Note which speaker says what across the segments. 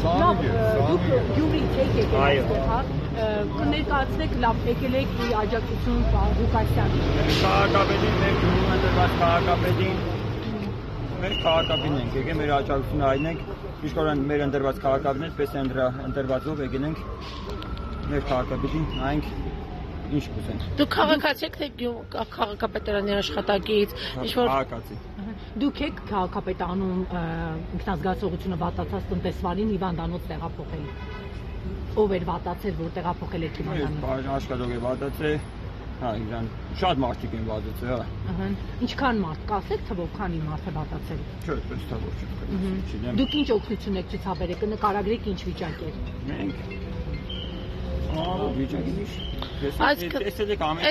Speaker 1: Դուք Գյումրիից եք եկել այստեղ, հա, կներկայացնեք լավ եկել եք աջակցություն Ղուկասյանին։
Speaker 2: Քաղաքապետին մեր Գյումրիում ընտրված քաղաքապետին մեր քաղաքապետին ենք եկել, մեր աջակցությունը հայտնենք, միշտ մեր ընտրված քաղաքապետին, պես ընտրվածով եկել ենք մեր քաղաքապետին նայենք ինչ կուզենք։
Speaker 3: Դուք քաղաքացի եք, թե քաղաքապետարանի աշխատակից, ինչ-որ
Speaker 2: քաղաքացի։
Speaker 1: Դուք եք քաղաքապետանում ինքնազգացողությունը վատացած տնտեսվարին հիվանդանոց տեղափոխել։ Ով էր վատացել, որ տեղափոխել եք հիվանդանոց։
Speaker 2: Աշխատող է վատացել, հա, իրան շատ մարդիկ են վատացել, հա։
Speaker 1: Ինչքան մարդ կասեք, թե որքանի մարդ է վատացել։
Speaker 2: Չէ, պես թվով չեմ։
Speaker 1: Դուք ինչ օգնություն եք ցուցաբերել, կնկարագրեք ինչ վիճակ է։
Speaker 2: Մենք վիճակի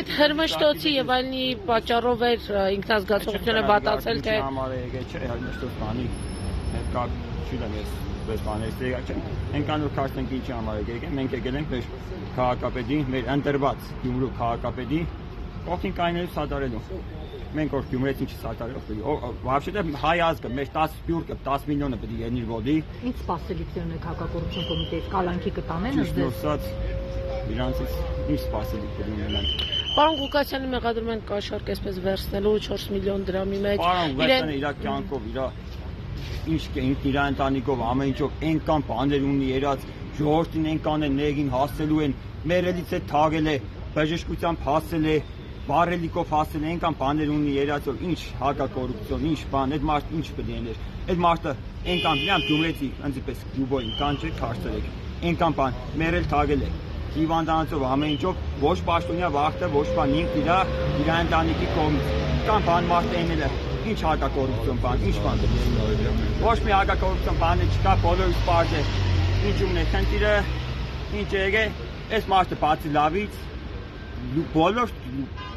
Speaker 3: Այդ հրմշտոցի եւ այլնի պատճառով էր ինքնազգացողությունը վատացել, թե
Speaker 2: համար է եկել, չէ, հրմշտոց բանի հետ կապ չունեմ ես պես բաներից եկել չեմ։ Այնքան որ քաշենք ինչի համար է եկել, մենք եկել ենք մեր քաղաքապետին, մեր ընտրված Գյումրու քաղաքապետին օգնին կայնելու սատարելու։ Մենք որ Գյումրեցին չսատարելով պետք։ Вообще-то հայ ազգը մեր 10 սպյուրքը 10 միլիոնը պետք է ելնի ոդի։
Speaker 1: Ինչ սպասելիքներ եք հակակոռուպցիոն կոմիտեից կալանքի կտանեն
Speaker 2: ձեզ։ Իրանցից ինչ սպասելիք պետք է ունենան։
Speaker 3: Պարոն Ղուկասյանը մեղադրում են կաշառք այսպես վերցնելու 4 միլիոն դրամի մեջ։
Speaker 2: Պարոն Ղուկասյանը իր կյանքով, իր ընտանիքով ամեն ինչով այնքան բաներ ունի երած ժողովրդին այնքան է ներին հասցելու են, մերելից է թաղել է, բժշկությամբ հասել է, բարելիկով հասել է, այնքան բաներ ունի երած որ ինչ հակակոռուպցիոն, ինչ բան, այդ մարդը ինչ պետք է լիներ։ Այդ մարդը այնքան միամ Գյումրեցի, ընձիպես Գյուբոյին կանչեք, քաշեցեք, այնքան բան մերել թաղել է։ Հիվանդանոցով ամեն ինչով ոչ պաշտոնյա վախտը, ոչ բան ինքն իր ընտանիքի կողմից կամ բան մարդը էնել է ինչ հակակոռուպցիոն բան, ինչ բան ոչ մի հակակոռուպցիոն բան չկա, բոլորս պարզ է ինչ ունի խնդիրը, ինչ եկե, այս մարդը բացի լավից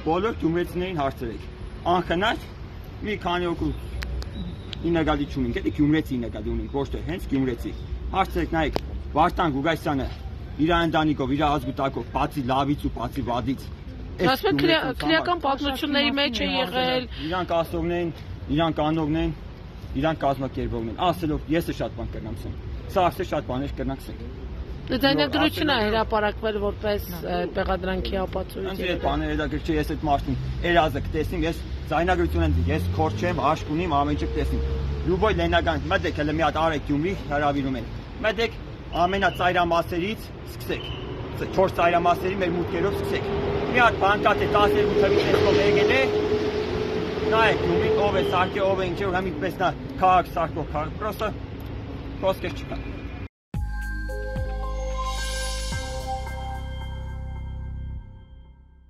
Speaker 2: բոլոր գյումրեցիներին հարցրեք, անխնայ մի քանի օգու ինագալի չունենք, էդի գյումրեցի ինագալի ունենք, ոչ թե հենց գյումրեցի, հարցրեք նայեք, Վարդան Ղուկասյանը իր ընտանիքով, իր ազգուտակով, բացի լավից ու բացի վատից
Speaker 3: ասում քրեական պատմությունների մեջ է եղել
Speaker 2: իրանք ասողն են, իրանք անողն են, իրանք կազմակերպողն են, ասելով ես է շատ բան կրնամսեմ, սա ասել շատ բաներ կրնամսենք
Speaker 3: Ձայնագրություն է հրապարակվել որպես բեղադրանքի ապացույց։
Speaker 2: Այդ բաները հետաքրքիր չէ, ես այդ մարդուն երազը կտեսնեմ, ես ձայնագրություն եմ, ես քոր չեմ, աշկ ունիմ, ամեն ինչ կտեսնեմ։ Լյուբոյ Լեննագան, մտեք հələ մի հատ արեք Գյումրի հրավիրում են։ Մտեք ամենածայրամասերից սկսեք։ 4 ծայրամասերի մեր մուտքերով սկսեք։ Մի հատ բան կա թե 12 թվականից եկել է։ Նայեք Գյումրին ով է սարքե, ով է ինչ որ համից պես նա քաղաք սարքող քաղաք, պրոստը խոսքեր չկա։